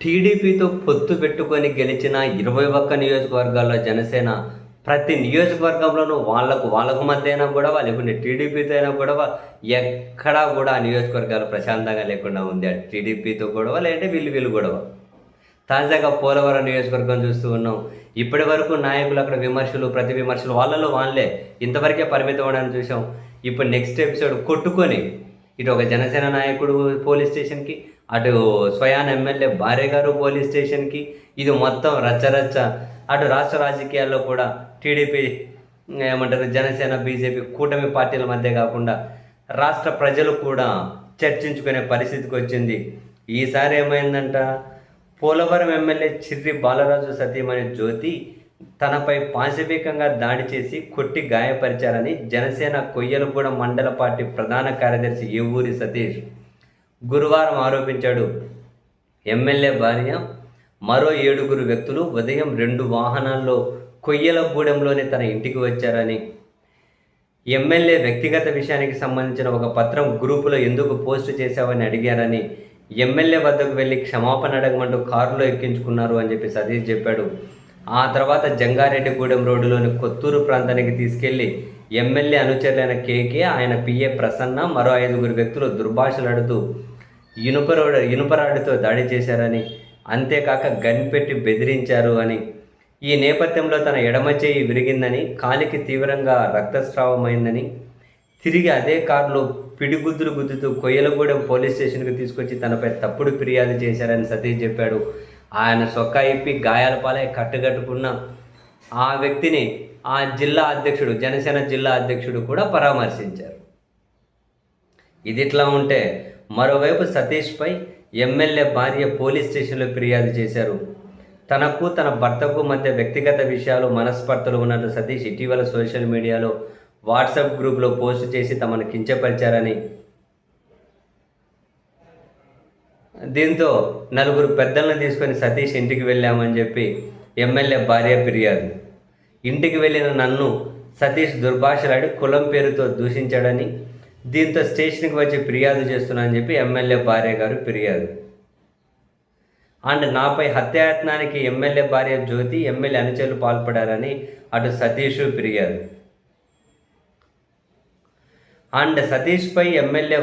టీడీపీతో పొత్తు పెట్టుకొని గెలిచిన 21 నియోజకవర్గాల్లో జనసేన ప్రతి నియోజకవర్గంలోనూ వాళ్ళకు మధ్య అయినా గొడవ, లేకుంటే టీడీపీతో అయినా గొడవ, ఎక్కడా కూడా ఆ నియోజకవర్గాలు ప్రశాంతంగా లేకుండా ఉంది. అటు టీడీపీతో గొడవ, లేదంటే వీళ్ళు గొడవ. తాజాగా పోలవరం నియోజకవర్గం చూస్తూ ఉన్నాం. ఇప్పటి వరకు నాయకులు అక్కడ విమర్శలు, ప్రతి విమర్శలు వాళ్ళలో వాళ్ళే ఇంతవరకే పరిమితం అవ్వడానికి చూసాం. ఇప్పుడు నెక్స్ట్ ఎపిసోడ్ కొట్టుకొని ఇటు ఒక జనసేన నాయకుడు పోలీస్ స్టేషన్కి, అటు స్వయాన ఎమ్మెల్యే భార్య గారు పోలీస్ స్టేషన్కి. ఇది మొత్తం రచ్చరచ్చ. అటు రాష్ట్ర రాజకీయాల్లో కూడా టీడీపీ ఏమంటారు, జనసేన, బీజేపీ కూటమి పార్టీల మధ్య కాకుండా రాష్ట్ర ప్రజలు కూడా చర్చించుకునే పరిస్థితికి వచ్చింది. ఈసారి ఏమైందంట, పోలవరం ఎమ్మెల్యే చిర్రి బాలరాజు సతీమణి జ్యోతి తనపై పాశవికంగా దాడి చేసి కొట్టి గాయపరిచారని జనసేన కొయ్యలగూడ మండల పార్టీ ప్రధాన కార్యదర్శి ఏవూరి సతీష్ గురువారం ఆరోపించాడు. ఎమ్మెల్యే భార్య మరో 7 వ్యక్తులు ఉదయం 2 వాహనాల్లో కొయ్యలగూడెంలోనే తన ఇంటికి వచ్చారని, ఎమ్మెల్యే వ్యక్తిగత విషయానికి సంబంధించిన ఒక పత్రం గ్రూపులో ఎందుకు పోస్టు చేశావని అడిగారని, ఎమ్మెల్యే వద్దకు వెళ్ళి క్షమాపణ అడగమంటూ కారులో ఎక్కించుకున్నారు అని చెప్పి సతీష్ చెప్పాడు. ఆ తర్వాత జంగారెడ్డిగూడెం రోడ్డులోని కొత్తూరు ప్రాంతానికి తీసుకెళ్లి ఎమ్మెల్యే అనుచరులైన కేకే, ఆయన పిఏ ప్రసన్న, మరో 5 వ్యక్తులు దుర్భాషలాడుతూ ఇనుపరాడితో దాడి చేశారని, అంతేకాక గన్ పెట్టి బెదిరించారు అని, ఈ నేపథ్యంలో తన ఎడమ చేయి విరిగిందని, కాలికి తీవ్రంగా రక్తస్రావమైందని, తిరిగి అదే కారులో పిడిగుద్దులు గుద్దుతూ కొయ్యలగూడెం పోలీస్ స్టేషన్కి తీసుకొచ్చి తనపై తప్పుడు ఫిర్యాదు చేశారని సతీష్ చెప్పాడు. ఆయన సొక్కా ఇప్పి గాయాల పాలై కట్టుకట్టుకున్న ఆ వ్యక్తిని ఆ జిల్లా అధ్యక్షుడు, జనసేన జిల్లా అధ్యక్షుడు కూడా పరామర్శించారు. ఇది ఇట్లా ఉంటే మరోవైపు సతీష్పై ఎమ్మెల్యే భార్య పోలీస్ స్టేషన్లో ఫిర్యాదు చేశారు. తనకు తన భర్తకు మధ్య వ్యక్తిగత విషయాలు, మనస్పర్ధలు ఉన్నట్లు సతీష్ ఇటీవల సోషల్ మీడియాలో వాట్సాప్ గ్రూప్లో పోస్టు చేసి తమను కించపరిచారని, దీంతో 4 పెద్దలను తీసుకొని సతీష్ ఇంటికి వెళ్ళామని చెప్పి ఎమ్మెల్యే భార్య ఫిర్యాదు. ఇంటికి వెళ్ళిన నన్ను సతీష్ దుర్భాషలాడి కులం పేరుతో దూషించాడని, దీంతో స్టేషన్కి వచ్చి ఫిర్యాదు చేస్తున్నా అని చెప్పి ఎమ్మెల్యే భార్య గారు ఫిర్యాదు. అండ్ నాపై హత్యాయత్నానికి ఎమ్మెల్యే భార్య జ్యోతి, ఎమ్మెల్యే అనుచరులు పాల్పడారని అటు సతీష్ ఫిర్యాదు. అండ్ సతీష్పై ఎమ్మెల్యే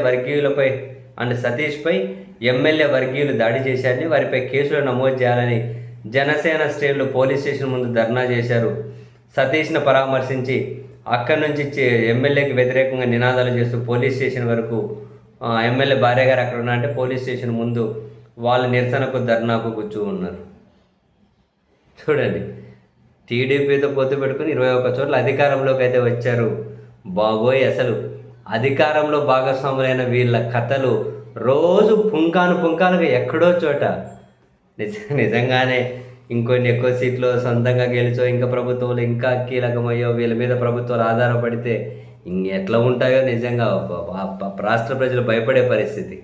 వర్గీయులు దాడి చేశారని, వారిపై కేసులు నమోదు చేయాలని జనసేన శ్రేణులు పోలీస్ స్టేషన్ ముందు ధర్నా చేశారు. సతీష్ను పరామర్శించి అక్కడి నుంచి ఎమ్మెల్యేకి వ్యతిరేకంగా నినాదాలు చేస్తూ పోలీస్ స్టేషన్ వరకు, ఎమ్మెల్యే భార్య గారు అక్కడ ఉన్నారంటే పోలీస్ స్టేషన్ ముందు వాళ్ళ నిరసనకు ధర్నాకు కూర్చో ఉన్నారు. చూడండి, టీడీపీతో పొత్తు పెట్టుకుని 21 చోట్ల అధికారంలోకి అయితే వచ్చారు. బాబోయ్, అసలు అధికారంలో భాగస్వాములైన వీళ్ళ కథలు రోజు పుంకానుగా ఎక్కడో చోట నిజంగానే ఇంకొన్ని ఎక్కువ సీట్లు సొంతంగా గెలిచో, ఇంకా ప్రభుత్వాలు ఇంకా కీలకమయ్యో, వీళ్ళ మీద ప్రభుత్వాలు ఆధారపడితే ఇంకెట్లా ఉంటాయో నిజంగా రాష్ట్ర ప్రజలు భయపడే పరిస్థితి.